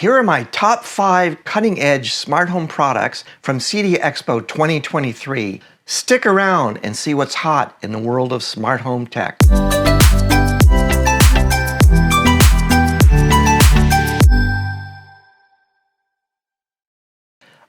Here are my top 5 cutting-edge smart home products from CEDIA Expo 2023. Stick around and see what's hot in the world of smart home tech.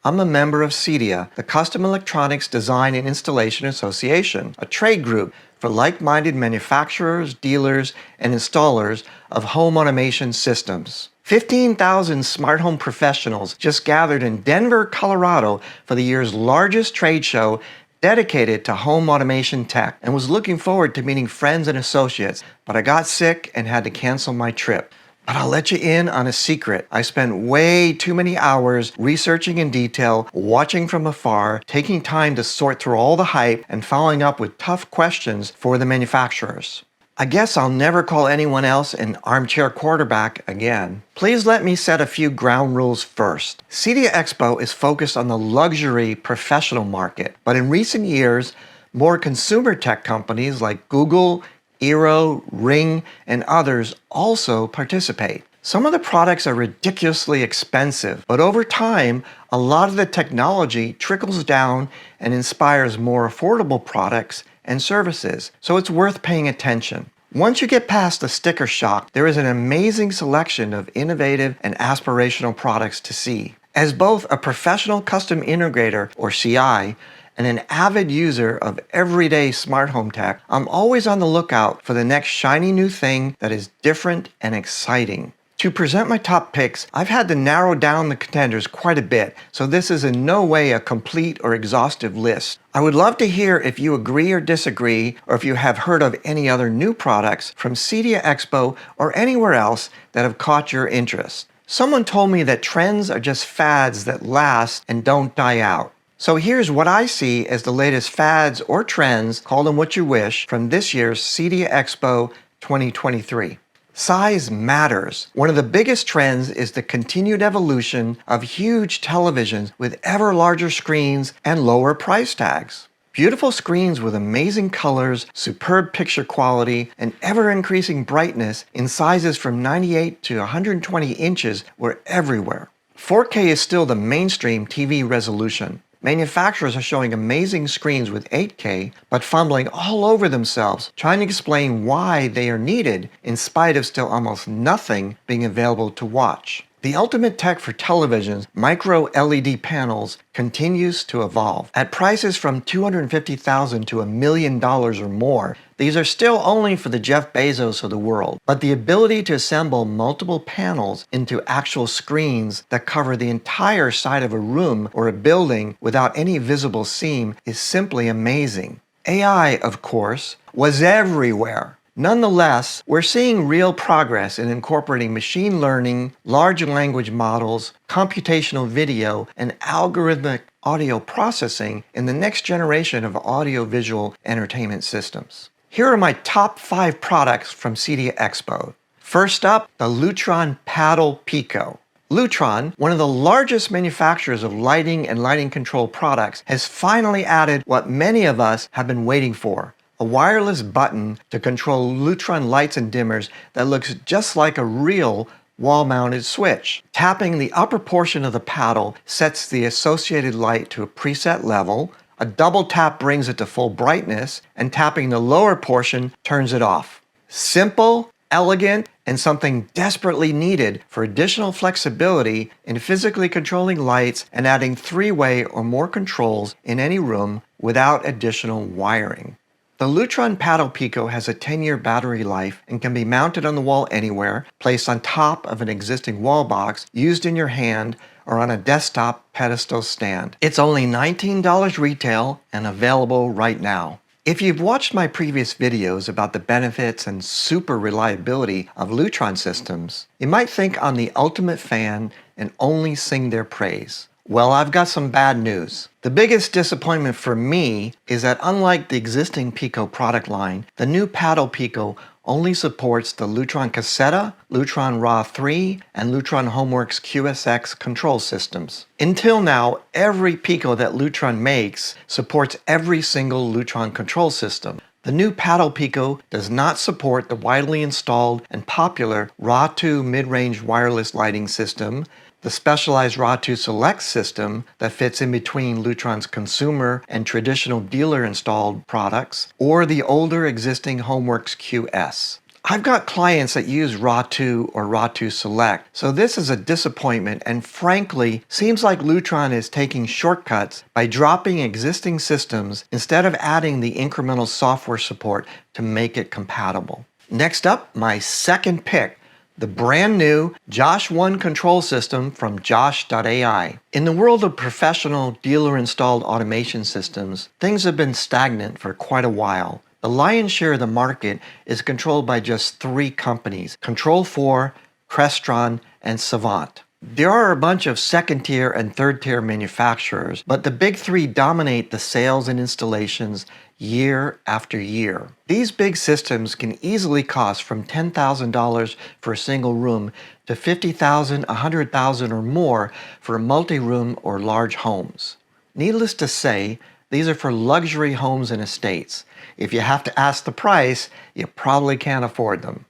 I'm a member of CEDIA, the Custom Electronics Design and Installation Association, a trade group for like-minded manufacturers, dealers, and installers of home automation systems. 15,000 smart home professionals just gathered in Denver, Colorado for the year's largest trade show dedicated to home automation tech, and was looking forward to meeting friends and associates, but I got sick and had to cancel my trip. But I'll let you in on a secret. I spent way too many hours researching in detail, watching from afar, taking time to sort through all the hype, and following up with tough questions for the manufacturers. I guess I'll never call anyone else an armchair quarterback again. Please let me set a few ground rules first. CEDIA Expo is focused on the luxury professional market, but in recent years, more consumer tech companies like Google, Eero, Ring, and others also participate. Some of the products are ridiculously expensive, but over time, a lot of the technology trickles down and inspires more affordable products and services, so it's worth paying attention. Once you get past the sticker shock, there is an amazing selection of innovative and aspirational products to see. As both a professional custom integrator, or CI, and an avid user of everyday smart home tech, I'm always on the lookout for the next shiny new thing that is different and exciting. To present my top picks, I've had to narrow down the contenders quite a bit, so this is in no way a complete or exhaustive list. I would love to hear if you agree or disagree, or if you have heard of any other new products from CEDIA Expo or anywhere else that have caught your interest. Someone told me that trends are just fads that last and don't die out. So here's what I see as the latest fads or trends, call them what you wish, from this year's CEDIA Expo 2023. Size matters. One of the biggest trends is the continued evolution of huge televisions with ever larger screens and lower price tags. Beautiful screens with amazing colors, superb picture quality, and ever-increasing brightness in sizes from 98 to 120 inches were everywhere. 4K is still the mainstream TV resolution. Manufacturers are showing amazing screens with 8K, but fumbling all over themselves, trying to explain why they are needed in spite of still almost nothing being available to watch. The ultimate tech for televisions, micro LED panels, continues to evolve. At prices from $250,000 to $1 million or more, these are still only for the Jeff Bezos of the world. But the ability to assemble multiple panels into actual screens that cover the entire side of a room or a building without any visible seam is simply amazing. AI, of course, was everywhere. Nonetheless, we're seeing real progress in incorporating machine learning, large language models, computational video, and algorithmic audio processing in the next generation of audio-visual entertainment systems. Here are my top 5 products from CEDIA Expo. First up, the Lutron Paddle Pico. Lutron, one of the largest manufacturers of lighting and lighting control products, has finally added what many of us have been waiting for: a wireless button to control Lutron lights and dimmers that looks just like a real wall-mounted switch. Tapping the upper portion of the paddle sets the associated light to a preset level, a double tap brings it to full brightness, and tapping the lower portion turns it off. Simple, elegant, and something desperately needed for additional flexibility in physically controlling lights and adding 3-way or more controls in any room without additional wiring. The Lutron Paddle Pico has a 10-year battery life and can be mounted on the wall anywhere, placed on top of an existing wall box, used in your hand, or on a desktop pedestal stand. It's only $19 retail and available right now. If you've watched my previous videos about the benefits and super reliability of Lutron systems, you might think I'm the ultimate fan and only sing their praise. Well, I've got some bad news. The biggest disappointment for me is that unlike the existing Pico product line, the new Paddle Pico only supports the Lutron Cassetta, Lutron RAW 3, and Lutron HomeWorks QSX control systems. Until now, every Pico that Lutron makes supports every single Lutron control system. The new paddle Pico does not support the widely installed and popular RAW2 mid-range wireless lighting system, the specialized RAW2 Select system that fits in between Lutron's consumer and traditional dealer-installed products, or the older existing HomeWorks QS. I've got clients that use RAW2 or RAW2 Select, so this is a disappointment and frankly seems like Lutron is taking shortcuts by dropping existing systems instead of adding the incremental software support to make it compatible. Next up, my second pick, the brand new Josh 1 control system from Josh.ai. In the world of professional dealer-installed automation systems, things have been stagnant for quite a while. The lion's share of the market is controlled by just 3 companies, Control4, Crestron, and Savant. There are a bunch of second-tier and third-tier manufacturers, but the big 3 dominate the sales and installations year after year. These big systems can easily cost from $10,000 for a single room to $50,000, $100,000 or more for multi-room or large homes. Needless to say, these are for luxury homes and estates. If you have to ask the price, you probably can't afford them.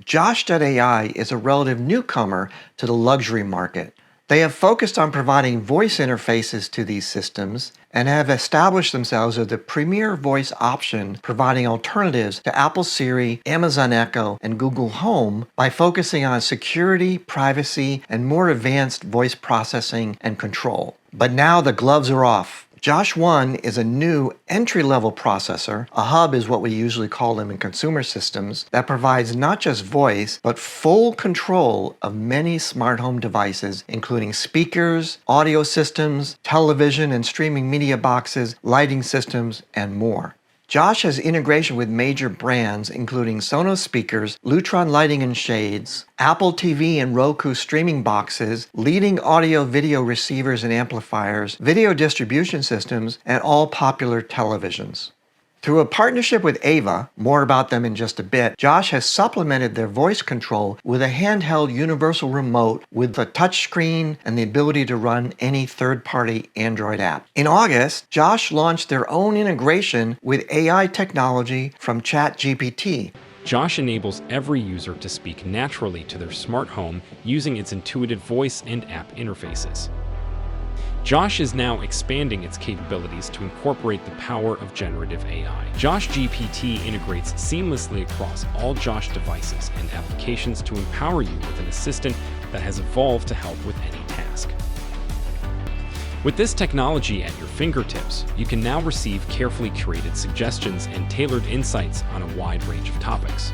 Josh.ai is a relative newcomer to the luxury market. They have focused on providing voice interfaces to these systems and have established themselves as the premier voice option, providing alternatives to Apple Siri, Amazon Echo, and Google Home by focusing on security, privacy, and more advanced voice processing and control. But now the gloves are off. Josh 1 is a new entry-level processor, a hub is what we usually call them in consumer systems, that provides not just voice, but full control of many smart home devices, including speakers, audio systems, television and streaming media boxes, lighting systems, and more. Josh has integration with major brands including Sonos speakers, Lutron lighting and shades, Apple TV and Roku streaming boxes, leading audio-video receivers and amplifiers, video distribution systems, and all popular televisions. Through a partnership with Ava, more about them in just a bit, Josh has supplemented their voice control with a handheld universal remote with a touchscreen and the ability to run any third-party Android app. In August, Josh launched their own integration with AI technology from ChatGPT. Josh enables every user to speak naturally to their smart home using its intuitive voice and app interfaces. Josh is now expanding its capabilities to incorporate the power of generative AI. Josh GPT integrates seamlessly across all Josh devices and applications to empower you with an assistant that has evolved to help with any task. With this technology at your fingertips, you can now receive carefully curated suggestions and tailored insights on a wide range of topics.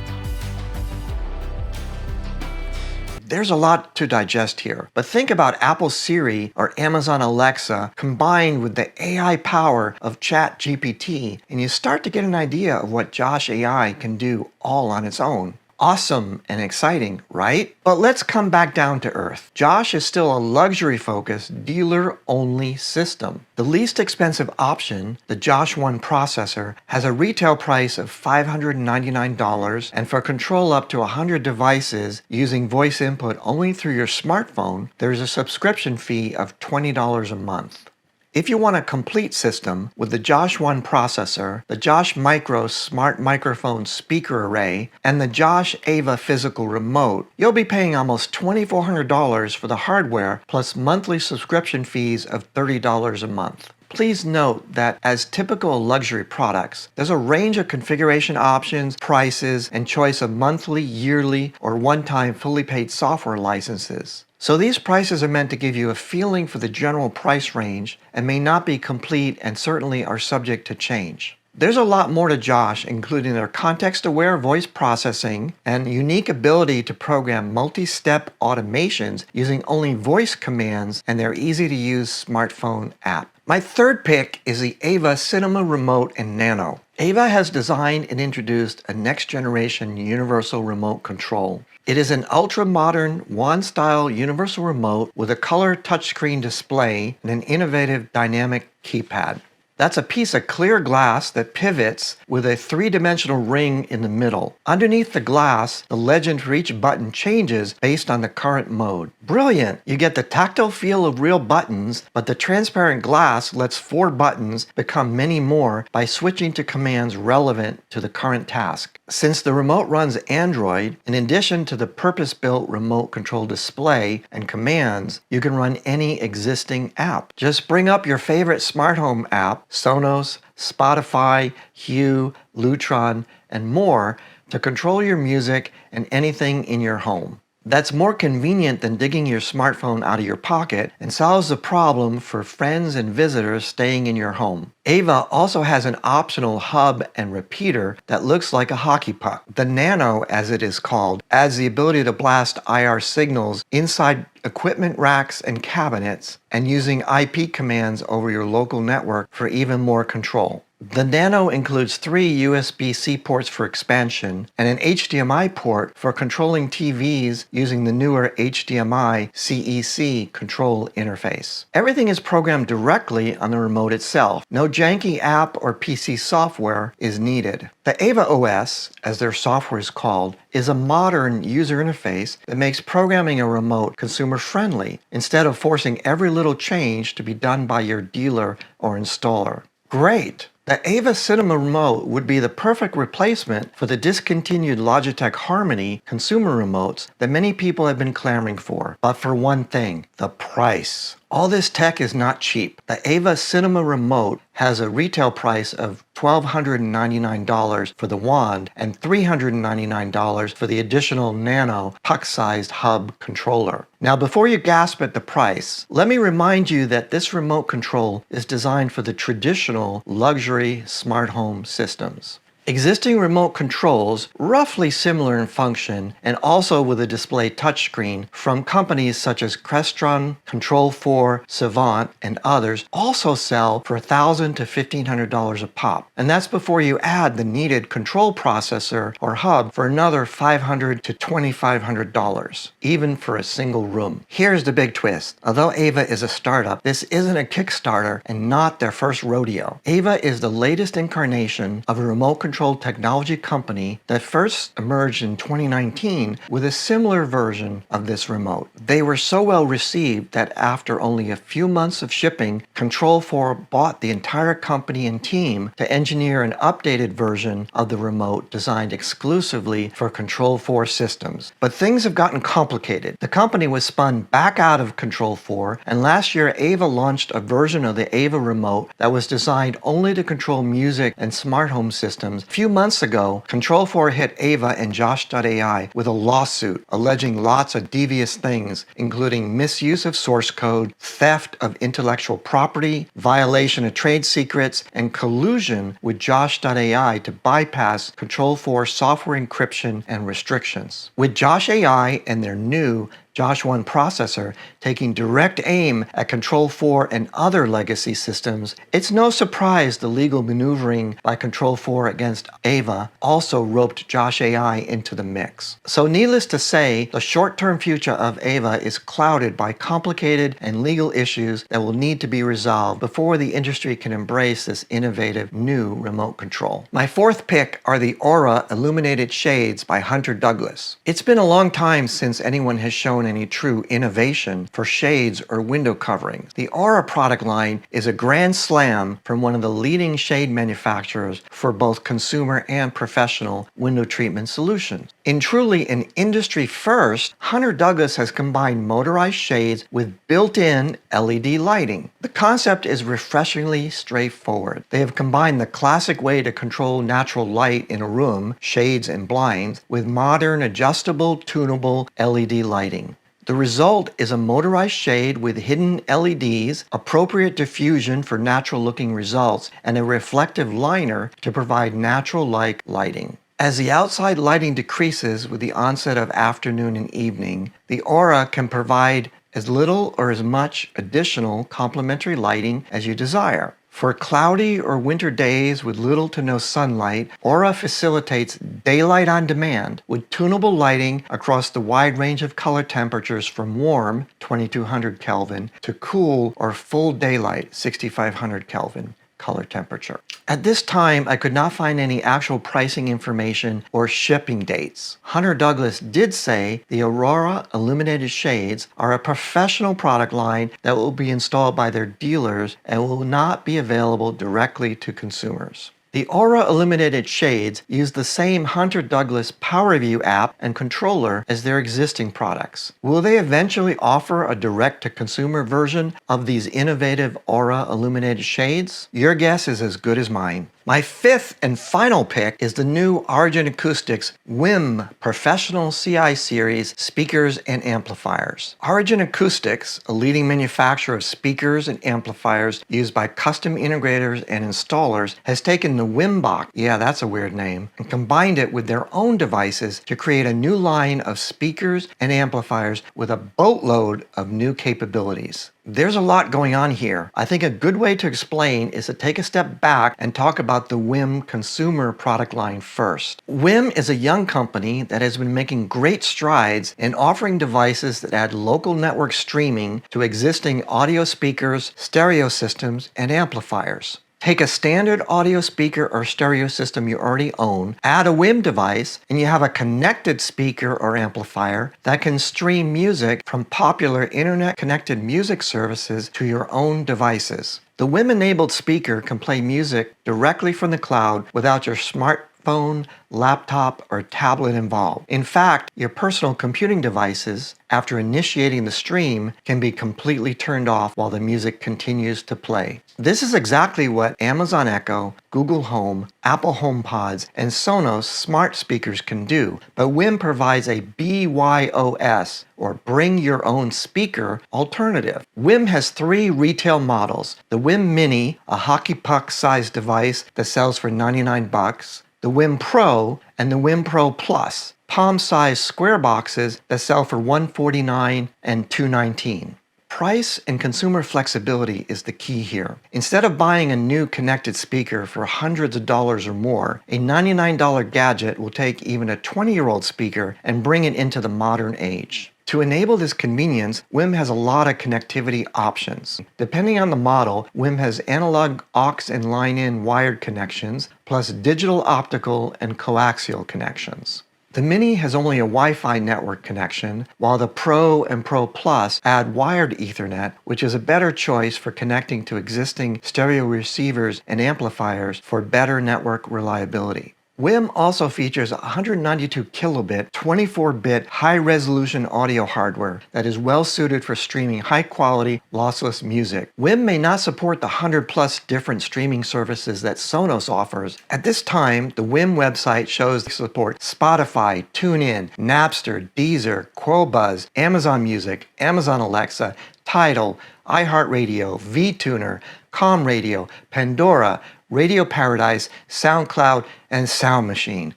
There's a lot to digest here, but think about Apple Siri or Amazon Alexa combined with the AI power of ChatGPT, and you start to get an idea of what Josh AI can do all on its own. Awesome and exciting, right? But let's come back down to earth. Josh is still a luxury-focused, dealer-only system. The least expensive option, the Josh 1 processor, has a retail price of $599, and for control up to 100 devices using voice input only through your smartphone, there's a subscription fee of $20 a month. If you want a complete system with the Josh 1 processor, the Josh Micro Smart Microphone Speaker Array, and the Josh Ava Physical Remote, you'll be paying almost $2,400 for the hardware plus monthly subscription fees of $30 a month. Please note that as typical luxury products, there's a range of configuration options, prices, and choice of monthly, yearly, or one-time fully paid software licenses. So these prices are meant to give you a feeling for the general price range and may not be complete and certainly are subject to change. There's a lot more to Josh, including their context-aware voice processing and unique ability to program multi-step automations using only voice commands and their easy-to-use smartphone app. My third pick is the Ava Cinema Remote and Nano. Ava has designed and introduced a next-generation universal remote control. It is an ultra-modern, wand-style universal remote with a color touchscreen display and an innovative dynamic keypad. That's a piece of clear glass that pivots with a three-dimensional ring in the middle. Underneath the glass, the legend for each button changes based on the current mode. Brilliant! You get the tactile feel of real buttons, but the transparent glass lets 4 buttons become many more by switching to commands relevant to the current task. Since the remote runs Android, in addition to the purpose-built remote control display and commands, you can run any existing app. Just bring up your favorite smart home app, Sonos, Spotify, Hue, Lutron, and more to control your music and anything in your home. That's more convenient than digging your smartphone out of your pocket and solves the problem for friends and visitors staying in your home. Ava also has an optional hub and repeater that looks like a hockey puck. The Nano, as it is called, adds the ability to blast IR signals inside equipment racks and cabinets and using IP commands over your local network for even more control. The Nano includes 3 USB-C ports for expansion and an HDMI port for controlling TVs using the newer HDMI CEC control interface. Everything is programmed directly on the remote itself. No janky app or PC software is needed. The Ava OS, as their software is called, is a modern user interface that makes programming a remote consumer-friendly instead of forcing every little change to be done by your dealer or installer. Great! The Ava Cinema Remote would be the perfect replacement for the discontinued Logitech Harmony consumer remotes that many people have been clamoring for. But for one thing, the price. All this tech is not cheap. The Ava Cinema Remote has a retail price of $1,299 for the wand and $399 for the additional Nano puck-sized hub controller. Now, before you gasp at the price, let me remind you that this remote control is designed for the traditional luxury smart home systems. Existing remote controls, roughly similar in function and also with a display touchscreen from companies such as Crestron, Control4, Savant, and others, also sell for $1,000 to $1,500 a pop. And that's before you add the needed control processor or hub for another $500 to $2,500, even for a single room. Here's the big twist. Although Ava is a startup, this isn't a Kickstarter and not their first rodeo. Ava is the latest incarnation of a remote control technology company that first emerged in 2019 with a similar version of this remote. They were so well received that after only a few months of shipping, Control4 bought the entire company and team to engineer an updated version of the remote designed exclusively for Control4 systems. But things have gotten complicated. The company was spun back out of Control4, and last year Ava launched a version of the Ava remote that was designed only to control music and smart home systems. A few months ago, Control4 hit Ava and Josh.ai with a lawsuit alleging lots of devious things, including misuse of source code, theft of intellectual property, violation of trade secrets, and collusion with Josh.ai to bypass Control4 software encryption and restrictions. With Josh AI and their new Josh 1 processor taking direct aim at Control4 and other legacy systems, it's no surprise the legal maneuvering by Control4 against Ava also roped Josh AI into the mix. So needless to say, the short-term future of Ava is clouded by complicated and legal issues that will need to be resolved before the industry can embrace this innovative new remote control. My fourth pick are the Aura Illuminated Shades by Hunter Douglas. It's been a long time since anyone has shown any true innovation for shades or window coverings. The Aura product line is a grand slam from one of the leading shade manufacturers for both consumer and professional window treatment solutions. In truly an industry first, Hunter Douglas has combined motorized shades with built-in LED lighting. The concept is refreshingly straightforward. They have combined the classic way to control natural light in a room, shades and blinds, with modern adjustable, tunable LED lighting. The result is a motorized shade with hidden LEDs, appropriate diffusion for natural-looking results, and a reflective liner to provide natural-like lighting. As the outside lighting decreases with the onset of afternoon and evening, the Aura can provide as little or as much additional complementary lighting as you desire. For cloudy or winter days with little to no sunlight, Aura facilitates daylight on demand with tunable lighting across the wide range of color temperatures from warm, 2200 Kelvin, to cool or full daylight, 6500 Kelvin. color temperature. At this time, I could not find any actual pricing information or shipping dates. Hunter Douglas did say the Aurora illuminated shades are a professional product line that will be installed by their dealers and will not be available directly to consumers. The Aura illuminated shades use the same Hunter Douglas PowerView app and controller as their existing products. Will they eventually offer a direct-to-consumer version of these innovative Aura illuminated shades? Your guess is as good as mine. My fifth and final pick is the new Origin Acoustics WiiM Professional CI Series speakers and amplifiers. Origin Acoustics, a leading manufacturer of speakers and amplifiers used by custom integrators and installers, has taken the WiiM box, yeah, that's a weird name, and combined it with their own devices to create a new line of speakers and amplifiers with a boatload of new capabilities. There's a lot going on here. I think a good way to explain is to take a step back and talk about the WiiM consumer product line first. WiiM is a young company that has been making great strides in offering devices that add local network streaming to existing audio speakers, stereo systems, and amplifiers. Take a standard audio speaker or stereo system you already own, add a WiiM device, and you have a connected speaker or amplifier that can stream music from popular internet-connected music services to your own devices. The WiiM-enabled speaker can play music directly from the cloud without your smartphone, laptop, or tablet involved. In fact, your personal computing devices, after initiating the stream, can be completely turned off while the music continues to play. This is exactly what Amazon Echo, Google Home, Apple HomePods, and Sonos smart speakers can do, but WiiM provides a BYOS, or Bring Your Own Speaker, alternative. WiiM has three retail models: the WiiM Mini, a hockey puck-sized device that sells for $99, the WiiM Pro, and the WiiM Pro Plus, palm-sized square boxes that sell for $149 and $219. Price and consumer flexibility is the key here. Instead of buying a new connected speaker for hundreds of dollars or more, a $99 gadget will take even a 20-year-old speaker and bring it into the modern age. To enable this convenience, WiiM has a lot of connectivity options. Depending on the model, WiiM has analog aux and line-in wired connections, plus digital optical and coaxial connections. The Mini has only a Wi-Fi network connection, while the Pro and Pro Plus add wired Ethernet, which is a better choice for connecting to existing stereo receivers and amplifiers for better network reliability. WiiM also features 192 kilobit, 24-bit high-resolution audio hardware that is well suited for streaming high-quality, lossless music. WiiM may not support the 100-plus different streaming services that Sonos offers. At this time, the WiiM website shows they support Spotify, TuneIn, Napster, Deezer, Qobuz, Amazon Music, Amazon Alexa, Tidal, iHeartRadio, VTuner, Calm Radio, Pandora, Radio Paradise, SoundCloud, and Sound Machine.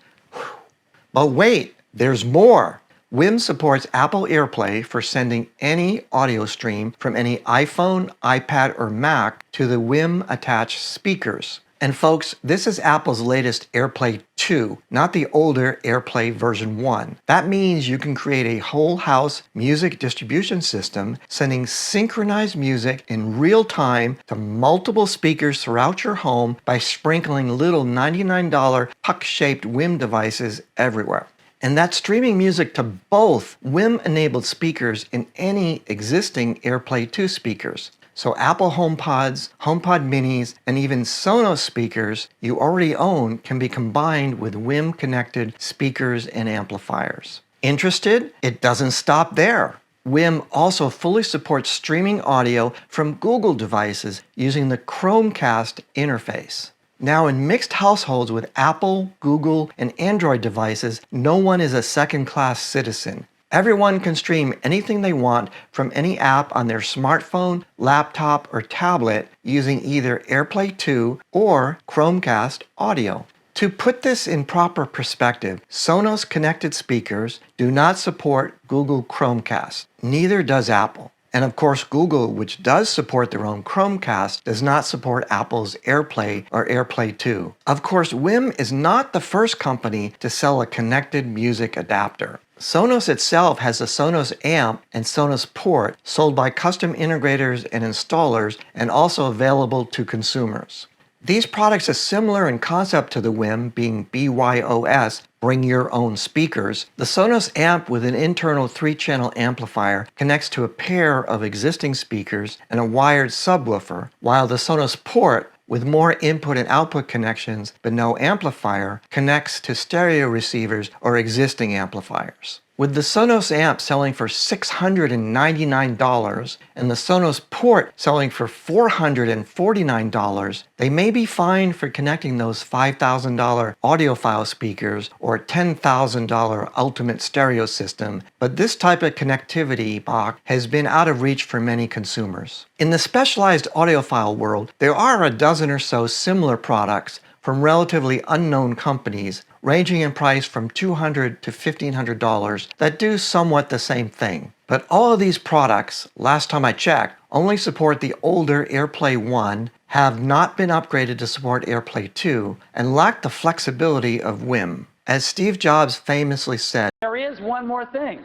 But wait, there's more! WiiM supports Apple AirPlay for sending any audio stream from any iPhone, iPad, or Mac to the WiiM-attached speakers. And folks, this is Apple's latest AirPlay 2, not the older AirPlay version 1. That means you can create a whole house music distribution system, sending synchronized music in real time to multiple speakers throughout your home by sprinkling little $99 puck-shaped WiiM devices everywhere. And that's streaming music to both WiiM-enabled speakers and any existing AirPlay 2 speakers. So Apple HomePods, HomePod Minis, and even Sonos speakers you already own can be combined with WiiM-connected speakers and amplifiers. Interested? It doesn't stop there. WiiM also fully supports streaming audio from Google devices using the Chromecast interface. Now, in mixed households with Apple, Google, and Android devices, no one is a second-class citizen. Everyone can stream anything they want from any app on their smartphone, laptop, or tablet using either AirPlay 2 or Chromecast audio. To put this in proper perspective, Sonos connected speakers do not support Google Chromecast. Neither does Apple. And of course, Google, which does support their own Chromecast, does not support Apple's AirPlay or AirPlay 2. Of course, WiiM is not the first company to sell a connected music adapter. Sonos itself has a Sonos amp and Sonos port sold by custom integrators and installers and also available to consumers. These products are similar in concept to the WiiM, being BYOS, bring your own speakers. The Sonos amp with an internal 3-channel amplifier connects to a pair of existing speakers and a wired subwoofer, while the Sonos port with more input and output connections but no amplifier connects to stereo receivers or existing amplifiers. With the Sonos amp selling for $699 and the Sonos port selling for $449, they may be fine for connecting those $5,000 audiophile speakers or $10,000 ultimate stereo system, but this type of connectivity box has been out of reach for many consumers. In the specialized audiophile world, there are a dozen or so similar products from relatively unknown companies, ranging in price from $200 to $1,500, that do somewhat the same thing. But all of these products, last time I checked, only support the older AirPlay 1, have not been upgraded to support AirPlay 2, and lack the flexibility of WiiM. As Steve Jobs famously said, "There is one more thing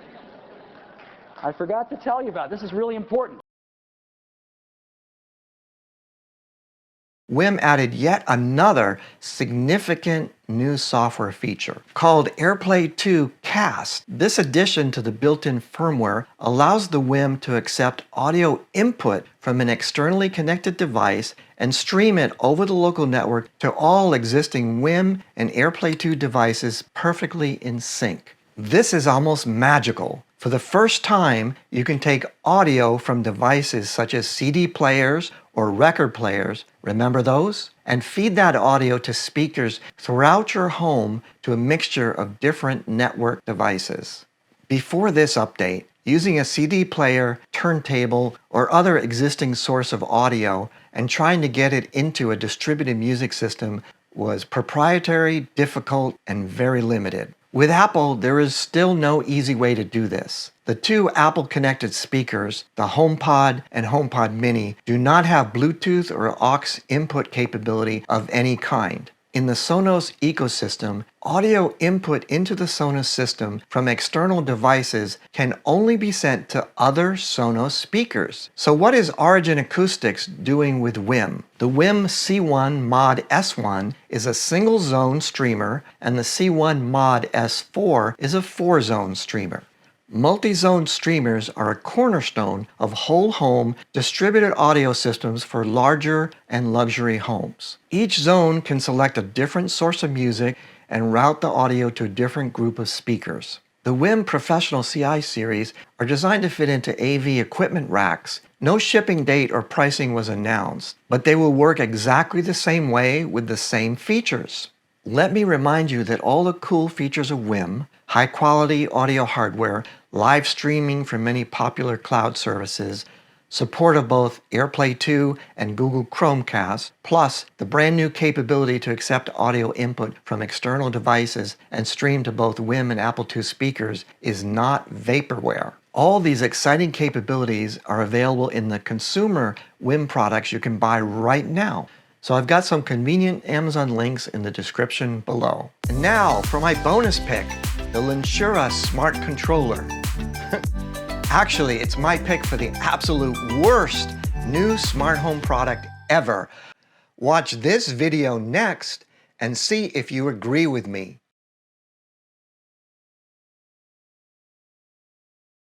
I forgot to tell you about. This is really important." WiiM added yet another significant new software feature called AirPlay 2 Cast. This addition to the built-in firmware allows the WiiM to accept audio input from an externally connected device and stream it over the local network to all existing WiiM and AirPlay 2 devices perfectly in sync. This is almost magical. For the first time, you can take audio from devices such as CD players or record players, remember those? And feed that audio to speakers throughout your home to a mixture of different network devices. Before this update, using a CD player, turntable, or other existing source of audio and trying to get it into a distributed music system was proprietary, difficult, and very limited. With Apple, there is still no easy way to do this. The two Apple-connected speakers, the HomePod and HomePod Mini, do not have Bluetooth or aux input capability of any kind. In the Sonos ecosystem, audio input into the Sonos system from external devices can only be sent to other Sonos speakers. So what is Origin Acoustics doing with WiiM? The WiiM C1 Mod S1 is a single-zone streamer, and the C1 Mod S4 is a 4-zone streamer. Multi-zone streamers are a cornerstone of whole home distributed audio systems for larger and luxury homes. Each zone can select a different source of music and route the audio to a different group of speakers. The WiiM Professional CI series are designed to fit into AV equipment racks. No shipping date or pricing was announced, but they will work exactly the same way with the same features. Let me remind you that all the cool features of WiiM, high-quality audio hardware, live streaming from many popular cloud services, support of both AirPlay 2 and Google Chromecast, plus the brand new capability to accept audio input from external devices and stream to both WiiM and Apple II speakers is not vaporware. All these exciting capabilities are available in the consumer WiiM products you can buy right now. So I've got some convenient Amazon links in the description below. And now for my bonus pick, the Linxura Smart Controller. Actually, it's my pick for the absolute worst new smart home product ever. Watch this video next and see if you agree with me.